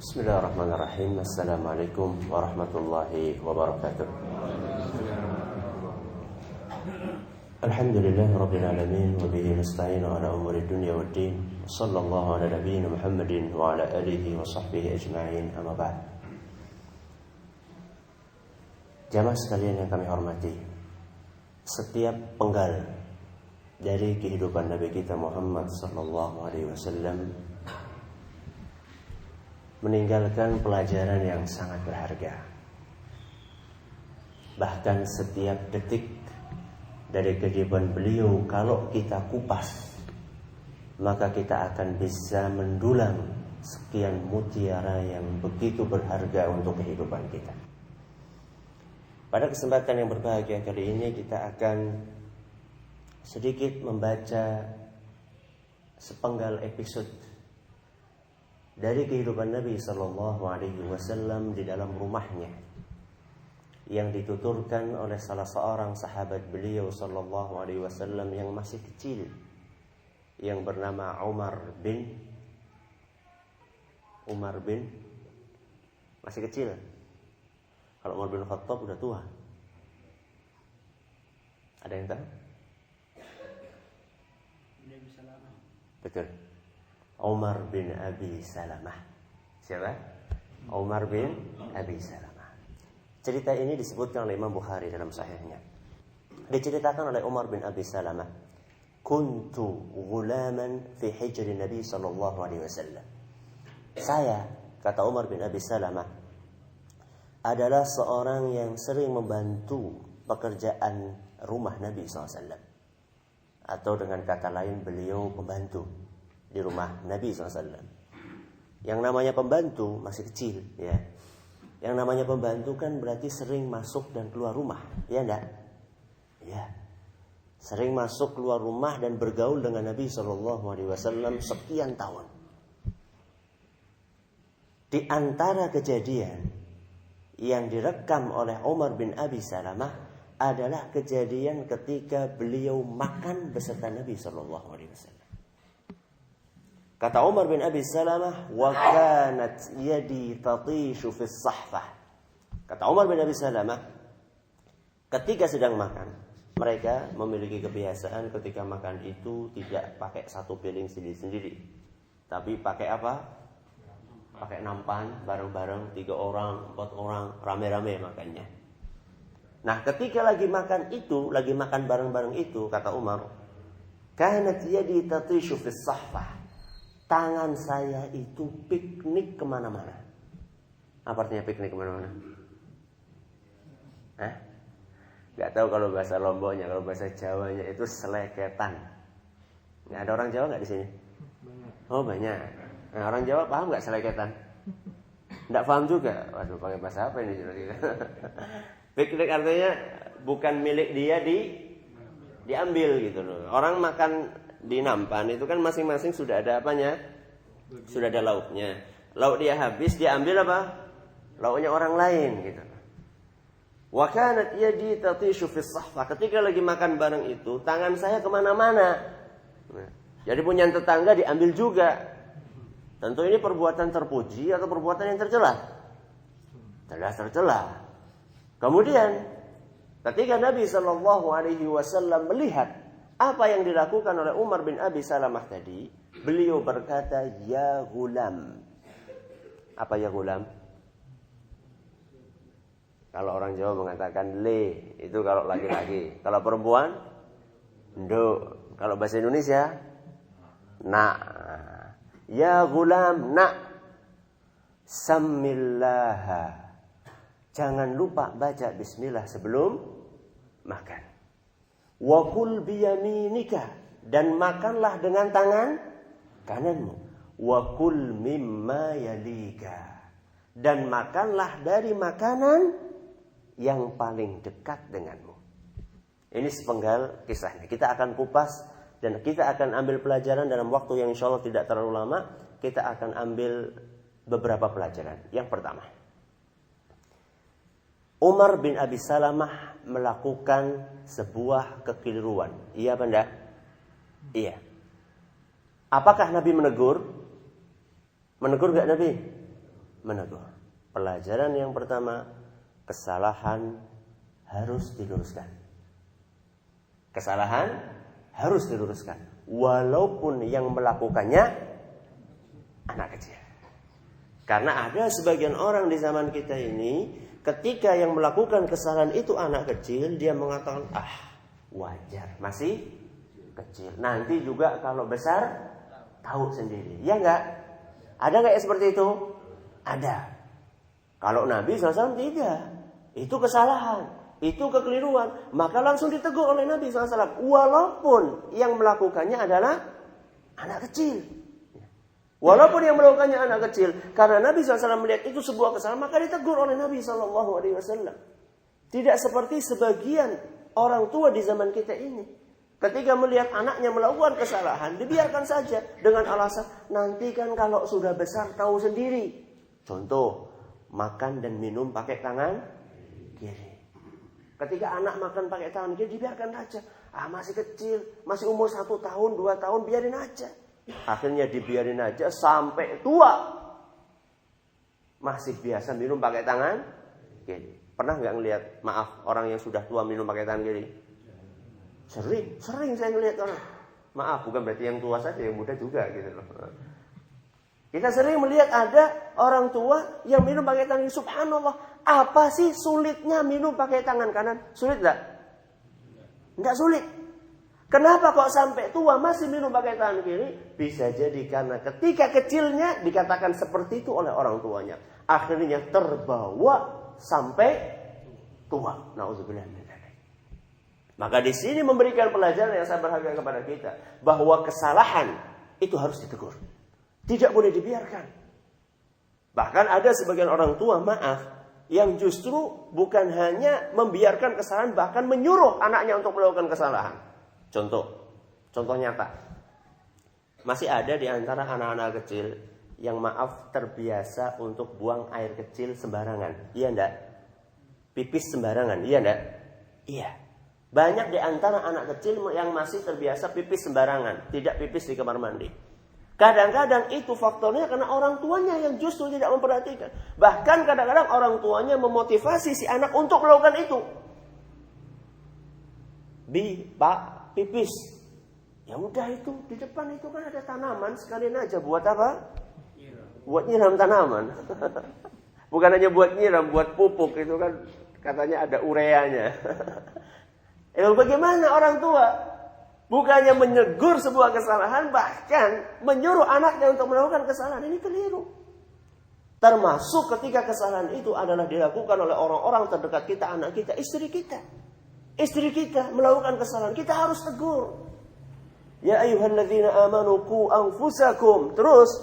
Bismillahirrahmanirrahim. Assalamualaikum warahmatullahi wabarakatuh. Alhamdulillah rabbil alamin wa bihi nasta'inu ala umuri dunya waddin. Sallallahu ala nabiyyina Muhammadin wa ala alihi wa sahbihi ajma'in. Amma ba'd. Jamaah sekalian yang kami hormati, setiap penggal dari kehidupan Nabi kita Muhammad sallallahu alaihi wasallam meninggalkan pelajaran yang sangat berharga. Bahkan setiap detik dari kehidupan beliau, kalau kita kupas, maka kita akan bisa mendulang sekian mutiara yang begitu berharga untuk kehidupan kita. Pada kesempatan yang berbahagia kali ini, kita akan sedikit membaca sepenggal episode dari kehidupan Nabi Sallallahu Alaihi Wasallam di dalam rumahnya, yang dituturkan oleh salah seorang sahabat beliau Sallallahu Alaihi Wasallam yang masih kecil, yang bernama Umar bin masih kecil. Kalau Umar bin Khattab udah tua. Ada yang tahu? Betul. Umar bin Abi Salamah. Siapa? Umar bin Abi Salamah. Cerita ini disebutkan oleh Imam Bukhari dalam sahihnya. Diceritakan oleh Umar bin Abi Salamah, "Kuntu ghulaman fi hijri Nabi sallallahu alaihi wasallam." Saya, kata Umar bin Abi Salamah, adalah seorang yang sering membantu pekerjaan rumah Nabi SAW. Atau dengan kata lain, beliau pembantu di rumah Nabi SAW. Yang namanya pembantu masih kecil, ya. Yang namanya pembantu kan berarti sering masuk dan keluar rumah, ya enggak? Ya. Sering masuk keluar rumah dan bergaul dengan Nabi SAW sekian tahun. Di antara kejadian yang direkam oleh Umar bin Abi Salamah adalah kejadian ketika beliau makan beserta Nabi sallallahu alaihi wasallam. Kata Umar bin Abi Salamah, "Wa kanat yadi tatishu fi as-sahfah." Kata Umar bin Abi Salamah, ketika sedang makan, mereka memiliki kebiasaan ketika makan itu tidak pakai satu piring sendiri-sendiri, tapi pakai apa? Pakai nampan bareng-bareng, 3 orang, 4 orang, rame-rame makannya. Nah, ketika lagi makan bareng-bareng itu, kata Umar, kanat yadi tatishu fis sahfah. Tangan saya itu piknik kemana-mana. Apa artinya piknik kemana-mana? Gak tahu kalau bahasa Lomboknya, kalau bahasa Jawanya itu seleketan. Nggak ada orang Jawa nggak di sini? Oh, banyak. Nah, orang Jawa paham nggak seleketan? Nggak paham juga. Waduh, pakai bahasa apa ini? Piknik artinya bukan milik dia, diambil gitu loh. Orang makan di nampan itu kan masing-masing sudah ada apanya? Sudah ada lauknya. Lauk dia habis, dia ambil apa? Lauknya orang lain gitu. Wa kanat yadi tatishu fis sahfa. Ketika lagi makan bareng itu, tangan saya kemana-mana. Nah, jadi punya tetangga diambil juga. Tentu ini perbuatan terpuji atau perbuatan yang tercela? Jelas tercela. Kemudian ketika Nabi Shallallahu Alaihi Wasallam melihat apa yang dilakukan oleh Umar bin Abi Salamah tadi, beliau berkata, "Ya gulam." Apa ya gulam? Kalau orang Jawa mengatakan le, itu kalau laki-laki. Kalau perempuan, ndo. Kalau bahasa Indonesia, nak. Ya gulam, nak, sammillaha. Jangan lupa baca bismillah sebelum makan. Wa kul biyaminika, dan makanlah dengan tangan kananmu. Wa kul mimma yalika, dan makanlah dari makanan yang paling dekat denganmu. Ini sepenggal kisahnya. Kita akan kupas dan kita akan ambil pelajaran dalam waktu yang insya Allah tidak terlalu lama. Kita akan ambil beberapa pelajaran. Yang pertama, Umar bin Abi Salamah melakukan sebuah kekeliruan. Iya apa enggak? Iya. Apakah Nabi menegur? Menegur enggak Nabi? menegur. Pelajaran yang pertama, kesalahan harus diluruskan. Kesalahan harus diluruskan, walaupun yang melakukannya anak kecil. Karena ada sebagian orang di zaman kita ini, ketika yang melakukan kesalahan itu anak kecil, dia mengatakan, wajar, masih kecil. Nanti juga kalau besar, tahu sendiri. Ya enggak? Ada enggak yang seperti itu? Ada. Kalau Nabi SAW tidak. Itu kesalahan. Itu kekeliruan. Maka langsung ditegur oleh Nabi SAW. Walaupun yang melakukannya adalah anak kecil. Walaupun yang melakukannya anak kecil. Karena Nabi SAW melihat itu sebuah kesalahan, maka ditegur oleh Nabi SAW. Tidak seperti sebagian orang tua di zaman kita ini. Ketika melihat anaknya melakukan kesalahan, dibiarkan saja dengan alasan, nanti kan kalau sudah besar tahu sendiri. Contoh, makan dan minum pakai tangan kiri. Ketika anak makan pakai tangan kiri, dibiarkan saja. Masih kecil, masih umur 1 tahun, 2 tahun, biarin aja. Akhirnya dibiarin aja sampai tua. Masih biasa minum pakai tangan kiri. Pernah nggak ngelihat, maaf, orang yang sudah tua minum pakai tangan kiri? Sering saya ngelihat orang. Maaf, bukan berarti yang tua saja, yang muda juga gitu loh. Kita sering melihat ada orang tua yang minum pakai tangan kiri. Subhanallah, apa sih sulitnya minum pakai tangan kanan? Sulit enggak? Enggak sulit. Kenapa kok sampai tua masih minum pakai tangan kiri? Bisa jadi karena ketika kecilnya dikatakan seperti itu oleh orang tuanya. Akhirnya terbawa sampai tua. Nauzubillah min dzalik. Maka di sini memberikan pelajaran yang sangat berharga kepada kita, bahwa kesalahan itu harus ditegur. Tidak boleh dibiarkan. Bahkan ada sebagian orang tua, maaf, yang justru bukan hanya membiarkan kesalahan, bahkan menyuruh anaknya untuk melakukan kesalahan. Contoh nyata. Masih ada di antara anak-anak kecil yang maaf terbiasa untuk buang air kecil sembarangan. Iya enggak? Pipis sembarangan. Iya enggak? Iya. Banyak di antara anak kecil yang masih terbiasa pipis sembarangan. Tidak pipis di kamar mandi. Kadang-kadang itu faktornya karena orang tuanya yang justru tidak memperhatikan. Bahkan kadang-kadang orang tuanya memotivasi si anak untuk melakukan itu. Pak, pipis. Ya udah itu, di depan itu kan ada tanaman, sekalian aja buat apa? Buat nyiram tanaman. Bukan hanya buat nyiram, buat pupuk itu kan katanya ada ureanya. Bagaimana orang tua? Bukannya menegur sebuah kesalahan, bahkan menyuruh anaknya untuk melakukan kesalahan. Ini keliru. Termasuk ketika kesalahan itu adalah dilakukan oleh orang-orang terdekat kita, anak kita, istri kita. Istri kita melakukan kesalahan, kita harus tegur. Ya ayyuhalladzina amanu qu anfusakum. Terus,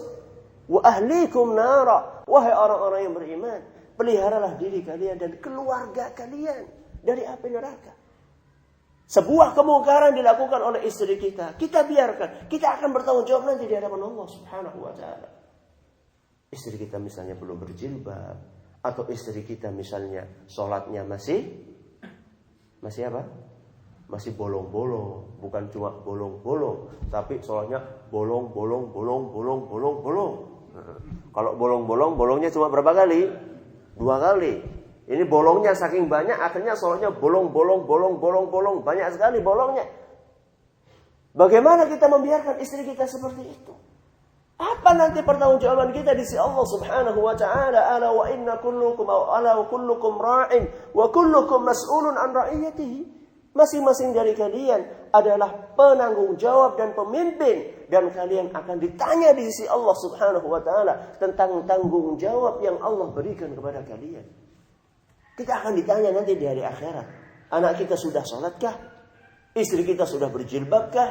wa ahlikum nara. Wahai orang-orang yang beriman, peliharalah diri kalian dan keluarga kalian dari api neraka. Sebuah kemungkaran dilakukan oleh istri kita, kita biarkan, kita akan bertanggung jawab nanti di hadapan Allah Subhanahu wa taala. Istri kita misalnya belum berjilbab, atau istri kita misalnya sholatnya masih apa? Masih bolong-bolong, bukan cuma bolong-bolong, tapi sholatnya bolong-bolong. Kalau bolong-bolong, bolongnya cuma berapa kali? 2 kali. Ini bolongnya saking banyak, akhirnya sholatnya bolong. Banyak sekali bolongnya. Bagaimana kita membiarkan istri kita seperti itu? Apa nanti pertanggungjawaban kita di sisi Allah Subhanahu wa taala? Ala wa inna kullukum ra'in wa kullukum mas'ulun an ra'iyatihi. Masing-masing dari kalian adalah penanggung jawab dan pemimpin, dan kalian akan ditanya di sisi Allah Subhanahu wa taala tentang tanggung jawab yang Allah berikan kepada kalian. Kita akan ditanya nanti di hari akhirat. Anak kita sudah sholatkah? Istri kita sudah berjilbabkah?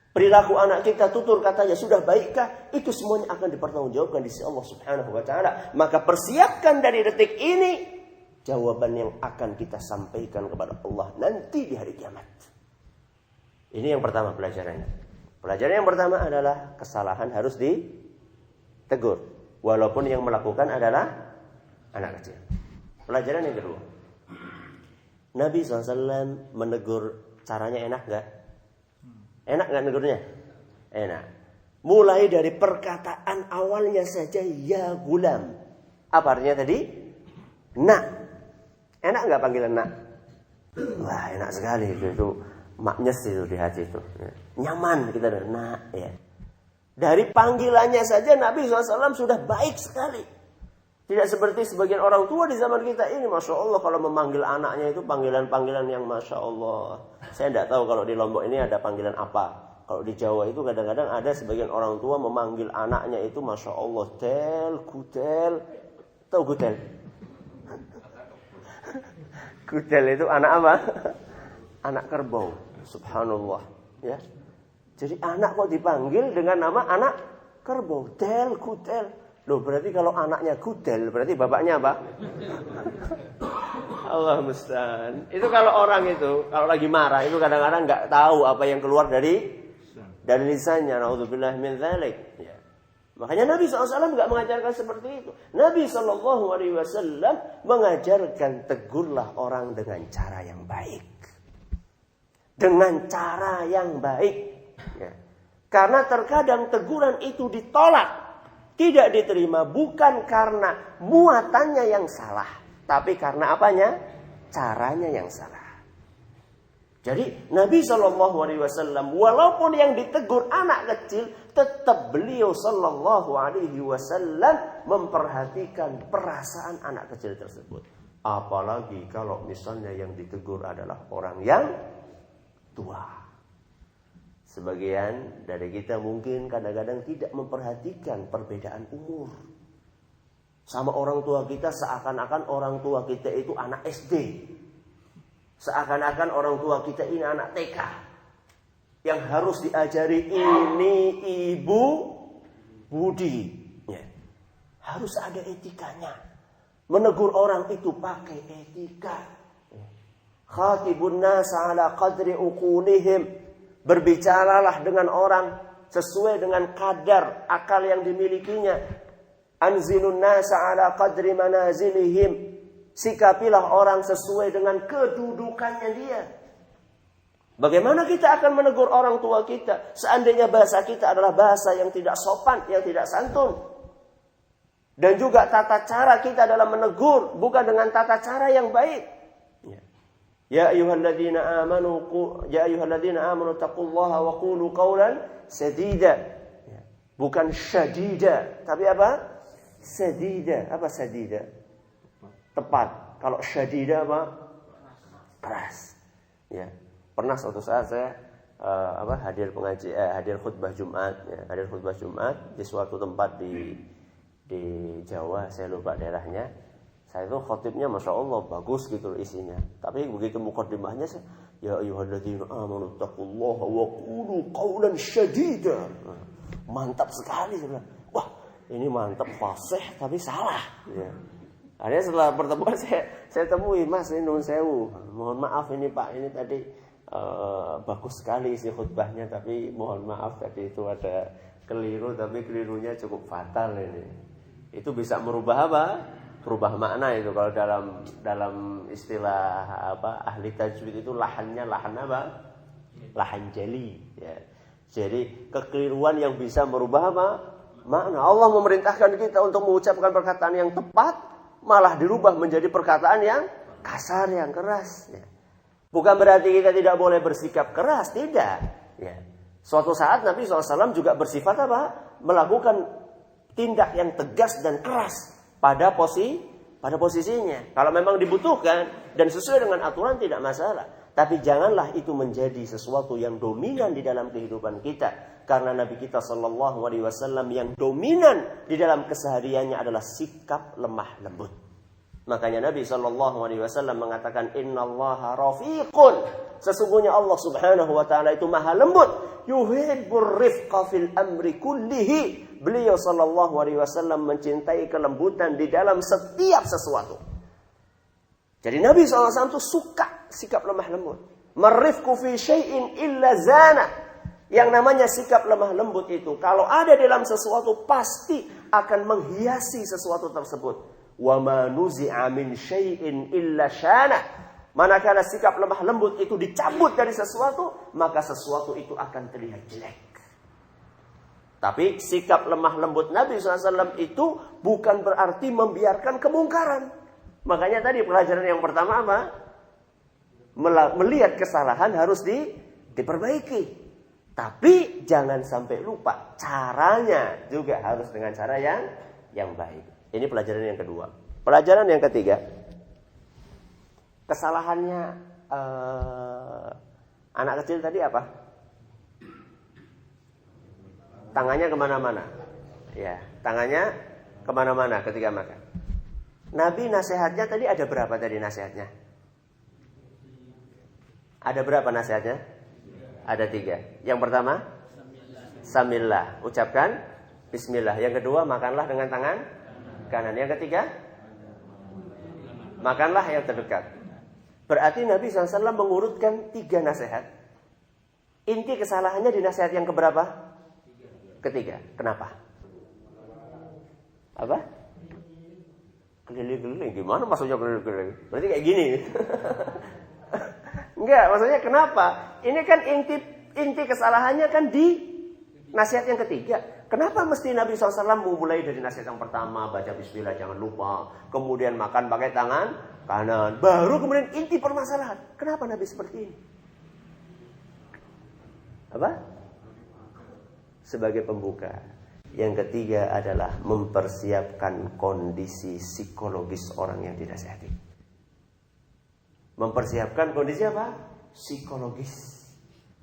Perilaku anak kita, tutur katanya sudah baikkah? Itu semuanya akan dipertanggungjawabkan di sisi Allah Subhanahu wa taala. Maka persiapkan dari detik ini jawaban yang akan kita sampaikan kepada Allah nanti di hari kiamat. Ini yang pertama pelajarannya. Pelajaran yang pertama adalah kesalahan harus ditegur, walaupun yang melakukan adalah anak kecil. Pelajaran yang kedua, Nabi SAW menegur, caranya enak gak? Enak gak negurnya? Enak. Mulai dari perkataan awalnya saja ya gulam. Apa artinya tadi? Nak. Enak nggak panggilan nak? Wah, enak sekali itu maknyes itu di hati itu. Nyaman kita nak ya. Dari panggilannya saja Nabi SAW sudah baik sekali. Tidak seperti sebagian orang tua di zaman kita ini. Masya Allah kalau memanggil anaknya itu panggilan-panggilan yang Masya Allah. Saya tidak tahu kalau di Lombok ini ada panggilan apa. Kalau di Jawa itu kadang-kadang ada sebagian orang tua memanggil anaknya itu Masya Allah. Tel, kutel. Tahu kutel? Kutel itu anak apa? Anak kerbau. Subhanallah. Ya. Jadi anak kok dipanggil dengan nama anak kerbau. Tel, kutel. Loh berarti kalau anaknya kutel, berarti bapaknya apa? Allah musta'an. Itu kalau orang itu, kalau lagi marah itu kadang-kadang nggak tahu apa yang keluar dari lisannya. Na'udzubillah min dzalik. Ya. Makanya Nabi SAW nggak mengajarkan seperti itu. Nabi SAW mengajarkan tegurlah orang dengan cara yang baik. Dengan cara yang baik. Ya. Karena terkadang teguran itu ditolak. Tidak diterima bukan karena muatannya yang salah. Tapi karena apanya? Caranya yang salah. Jadi Nabi SAW walaupun yang ditegur anak kecil, tetap beliau SAW memperhatikan perasaan anak kecil tersebut. Apalagi kalau misalnya yang ditegur adalah orang yang tua. Sebagian dari kita mungkin kadang-kadang tidak memperhatikan perbedaan umur. Sama orang tua kita seakan-akan orang tua kita itu anak SD. Seakan-akan orang tua kita ini anak TK. Yang harus diajari ini ibu budi. Ya. Harus ada etikanya. Menegur orang itu pakai etika. Khatibun nasa ala qadri uqulihim. Berbicaralah dengan orang sesuai dengan kadar akal yang dimilikinya. Anzilun nasa ala qadri manazilihim. Sikapilah orang sesuai dengan kedudukannya dia. Bagaimana kita akan menegur orang tua kita seandainya bahasa kita adalah bahasa yang tidak sopan, yang tidak santun. Dan juga tata cara kita dalam menegur bukan dengan tata cara yang baik. Ya ayyuhalladzina amanu taqullaha wa qulu qawlan sadida. Bukan syadida, tapi apa? Sadida. Apa sadida? Tepat. Kalau syadida apa? Keras. Ya. Pernah suatu saat saya hadir khutbah Jumat, ya. Hadir khutbah Jumat di suatu tempat di Jawa, saya lupa daerahnya. Saya itu khotibnya Masya Allah bagus gitu isinya. Tapi begitu mukaddimahnya saya, ya ayyuhalladzina amanu taqullaha wa qulu qawlan syadida. Mantap sekali saya bilang. Wah, ini mantap fasih tapi salah. Ya. Akhirnya setelah pertemuan saya temui, Mas ini nun sewu. Mohon maaf ini Pak, ini tadi bagus sekali isi khutbahnya, tapi mohon maaf tadi itu ada keliru, tapi kelirunya cukup fatal ini. Itu bisa merubah apa? Berubah makna itu kalau dalam istilah ahli tajwid itu lahannya lahan apa? Lahan jeli. Ya. Jadi kekeliruan yang bisa merubah apa? Makna. Allah memerintahkan kita untuk mengucapkan perkataan yang tepat, malah dirubah menjadi perkataan yang kasar, yang keras. Ya. Bukan berarti kita tidak boleh bersikap keras, tidak. Ya. Suatu saat Nabi SAW juga bersifat apa? Melakukan tindak yang tegas dan keras. Pada posisinya. Kalau memang dibutuhkan dan sesuai dengan aturan tidak masalah. Tapi janganlah itu menjadi sesuatu yang dominan di dalam kehidupan kita. Karena Nabi kita SAW yang dominan di dalam kesehariannya adalah sikap lemah lembut. Makanya Nabi SAW mengatakan innallaha rafiqun. Sesungguhnya Allah Subhanahu wa taala itu maha lembut. Yuhibbur rifqa fil amri kullihi. Beliau SAW mencintai kelembutan di dalam setiap sesuatu. Jadi Nabi SAW itu suka sikap lemah lembut. Marifku fi syai'in illa zana. Yang namanya sikap lemah lembut itu kalau ada dalam sesuatu pasti akan menghiasi sesuatu tersebut. Wa ma nuzi'a min syai'in illa syana. Manakala sikap lemah lembut itu dicabut dari sesuatu, maka sesuatu itu akan terlihat jelek. Tapi sikap lemah lembut Nabi SAW itu bukan berarti membiarkan kemungkaran. Makanya tadi pelajaran yang pertama apa? Melihat kesalahan harus diperbaiki. Tapi jangan sampai lupa caranya juga harus dengan cara yang baik. Ini pelajaran yang kedua. Pelajaran yang ketiga, kesalahannya anak kecil tadi apa? Tangannya kemana-mana. Ya, tangannya kemana-mana ketika makan. Nabi nasihatnya tadi ada berapa tadi nasihatnya? Ada berapa nasihatnya? Ada 3. Yang pertama, samillah, ucapkan bismillah. Yang kedua, makanlah dengan tangan kanan. Yang ketiga, makanlah yang terdekat. Berarti Nabi SAW mengurutkan 3 nasihat. Inti kesalahannya di nasihat yang keberapa? Ketiga. Kenapa? Apa? Keliling-keliling. Gimana maksudnya keliling-keliling? Berarti kayak gini. Enggak, maksudnya kenapa? Ini kan inti kesalahannya kan di nasihat yang ketiga. Kenapa mesti Nabi SAW memulai dari nasihat yang pertama, baca bismillah jangan lupa, kemudian makan pakai tangan kanan, baru kemudian inti permasalahan. Kenapa Nabi seperti ini? Apa? Sebagai pembuka. Yang ketiga adalah mempersiapkan kondisi psikologis orang yang dinasihati. Mempersiapkan kondisi apa? Psikologis.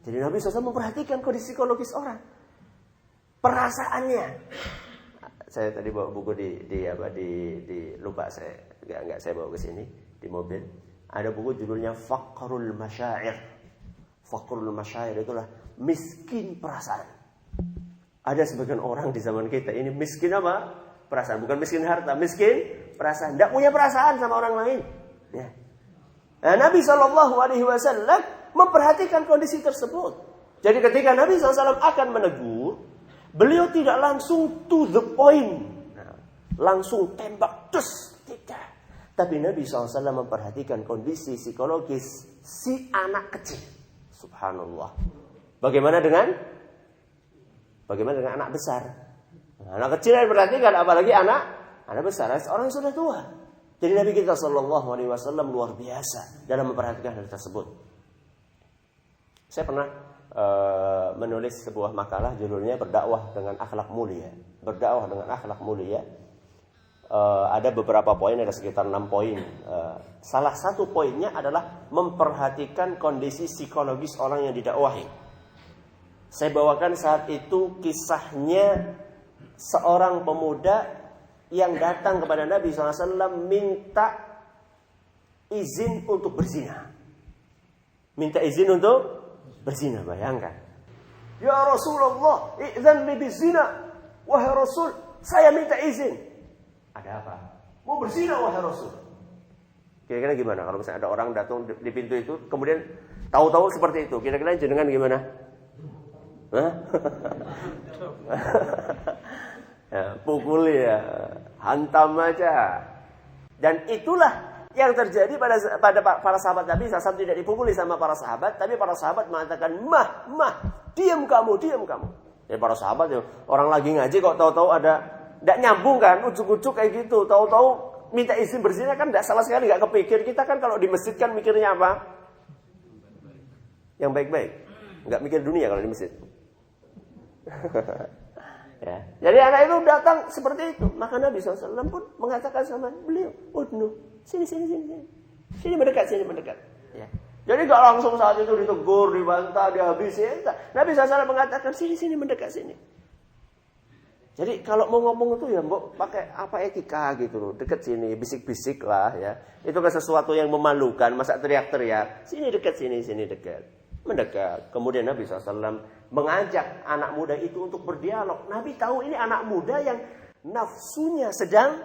Jadi Nabi SAW memperhatikan kondisi psikologis orang. Perasaannya. Saya tadi bawa buku di lupa saya enggak saya bawa ke sini di mobil. Ada buku judulnya Faqrul Masyair. Faqrul Masyair itulah miskin perasaan. Ada sebagian orang di zaman kita ini miskin apa? Perasaan, bukan miskin harta, miskin perasaan. Tidak punya perasaan sama orang lain. Ya. Nah, Nabi SAW memperhatikan kondisi tersebut. Jadi ketika Nabi SAW akan menegur, beliau tidak langsung to the point. Nah, langsung tembak, tidak. Tapi Nabi SAW memperhatikan kondisi psikologis si anak kecil. Subhanallah. Bagaimana dengan anak besar? Nah, anak kecil yang diperhatikan, apalagi anak besar, orang yang sudah tua. Jadi Nabi kita SAW luar biasa dalam memperhatikan hal tersebut. Saya pernah menulis sebuah makalah judulnya berdakwah dengan akhlak mulia. Berdakwah dengan akhlak mulia. Ada beberapa poin, ada sekitar 6 poin. Salah satu poinnya adalah memperhatikan kondisi psikologis orang yang didakwahi. Saya bawakan saat itu kisahnya seorang pemuda yang datang kepada Nabi SAW minta izin untuk berzina. Minta izin untuk berzina, bayangkan. Ya Rasulullah, idzan li bizina. Wahai Rasul, saya minta izin. Ada apa? Mau berzina wahai Rasul. Kira-kira gimana kalau misalnya ada orang datang di pintu itu, kemudian tahu-tahu seperti itu, kira-kira jenengan gimana? Hah? Ya, pukul ya, hantam aja. Dan itulah yang terjadi pada para sahabat Nabi. SAW tidak dipukuli sama para sahabat, tapi para sahabat mengatakan, mah, diam kamu. Jadi para sahabat ya, orang lagi ngaji kok tahu-tahu ada, tidak nyambung kan, ucuk-ucuk kayak gitu. Tahu-tahu minta izin berzina kan tidak salah sekali, nggak kepikir. Kita kan kalau di masjid kan mikirnya apa? Yang baik-baik, nggak mikir dunia kalau di masjid. Ya. Jadi anak itu datang seperti itu. Maka Nabi SAW pun mengatakan sama beliau, udnu, sini. Sini mendekat. Ya. Jadi gak langsung saat itu ditegur, dibantah, dihabisi. Nabi SAW mengatakan, sini mendekat sini. Jadi kalau mau ngomong itu ya mbok pakai apa etika gitu loh. Dekat sini, bisik-bisik lah ya. Itu kan sesuatu yang memalukan, masa teriak-teriak. Sini dekat. Mendekat. Kemudian Nabi SAW mengajak anak muda itu untuk berdialog. Nabi tahu ini anak muda yang nafsunya sedang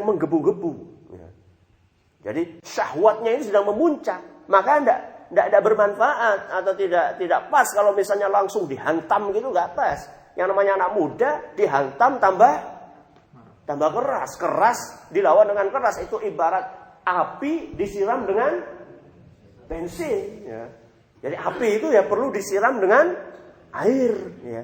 menggebu-gebu. Ya. Jadi syahwatnya ini sedang memuncak. Maka tidak bermanfaat atau tidak pas kalau misalnya langsung dihantam gitu, nggak pas. Yang namanya anak muda dihantam tambah keras dilawan dengan keras. Itu ibarat api disiram dengan bensin. Ya. Jadi api itu ya perlu disiram dengan air, ya.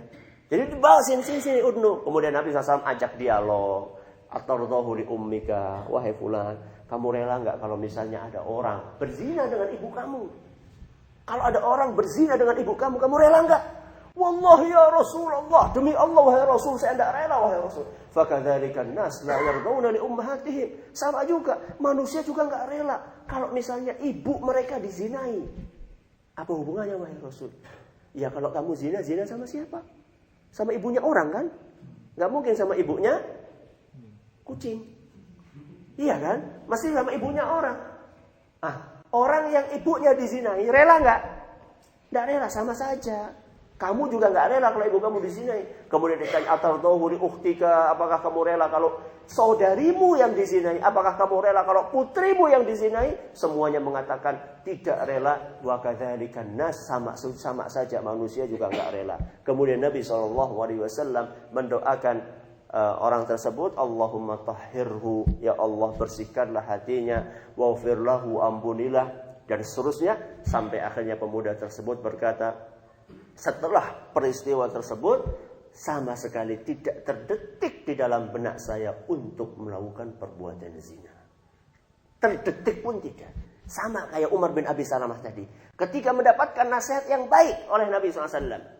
Jadi dibawa sini udnu. Kemudian Nabi SAW ajak dialog. Atardahu li ummika, wahai fulan, kamu rela nggak kalau misalnya ada orang berzina dengan ibu kamu? Kalau ada orang berzina dengan ibu kamu rela nggak? Wallahi ya Rasulullah, demi Allah wahai Rasul, saya tidak rela wahai Rasul. Fakadzalikan nas la yardawna li ummahatihim. Sama juga, manusia juga nggak rela kalau misalnya ibu mereka dizinai. Apa hubungannya wahai Rasul? Ya kalau kamu zina sama siapa? Sama ibunya orang kan? Nggak mungkin sama ibunya kucing. Iya kan? Masih sama ibunya orang. Orang yang ibunya dizinai, rela nggak? Nggak rela, sama saja. Kamu juga nggak rela kalau ibu kamu dizinai. Kemudian ditanya, atardahu li ukhtika, apakah kamu rela kalau saudarimu yang dizinai? Apakah kamu rela kalau putrimu yang dizinai? Semuanya mengatakan tidak rela. Wa kadzalikan nas, sama saja manusia juga nggak rela. Kemudian Nabi SAW mendoakan orang tersebut, Allahumma tahhirhu, ya Allah bersihkanlah hatinya, waghfir lahu, ampunilah, dan seterusnya, sampai akhirnya pemuda tersebut berkata, setelah peristiwa tersebut sama sekali tidak terdetik di dalam benak saya untuk melakukan perbuatan zina. Terdetik pun tidak. Sama kayak Umar bin Abi Salamah tadi, ketika mendapatkan nasihat yang baik oleh Nabi SAW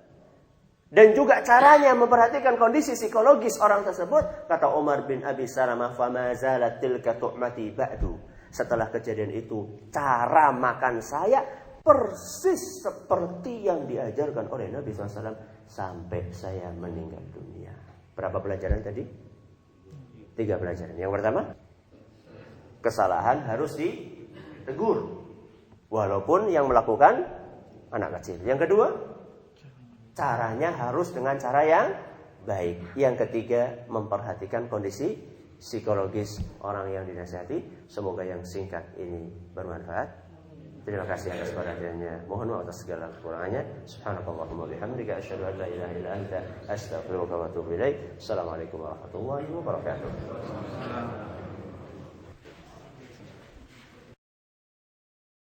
dan juga caranya memperhatikan kondisi psikologis orang tersebut, kata Umar bin Abi Salamah, fama zalat tilka tu'mati ba'du. Setelah kejadian itu, cara makan saya persis seperti yang diajarkan oleh Nabi SAW sampai saya meninggal dunia. Berapa pelajaran tadi? 3 pelajaran. Yang pertama, kesalahan harus ditegur, walaupun yang melakukan anak kecil. Yang kedua, caranya harus dengan cara yang baik. Yang ketiga, memperhatikan kondisi psikologis orang yang dinasihati. Semoga yang singkat ini bermanfaat. Terima kasih atas perhatiannya. Mohon maaf atas segala kekurangannya. Subhanakallahumma bihamdika asyhadu an la ilaha illa anta astaghfiruka wa atubu ilaik. Assalamualaikum warahmatullahi wabarakatuh.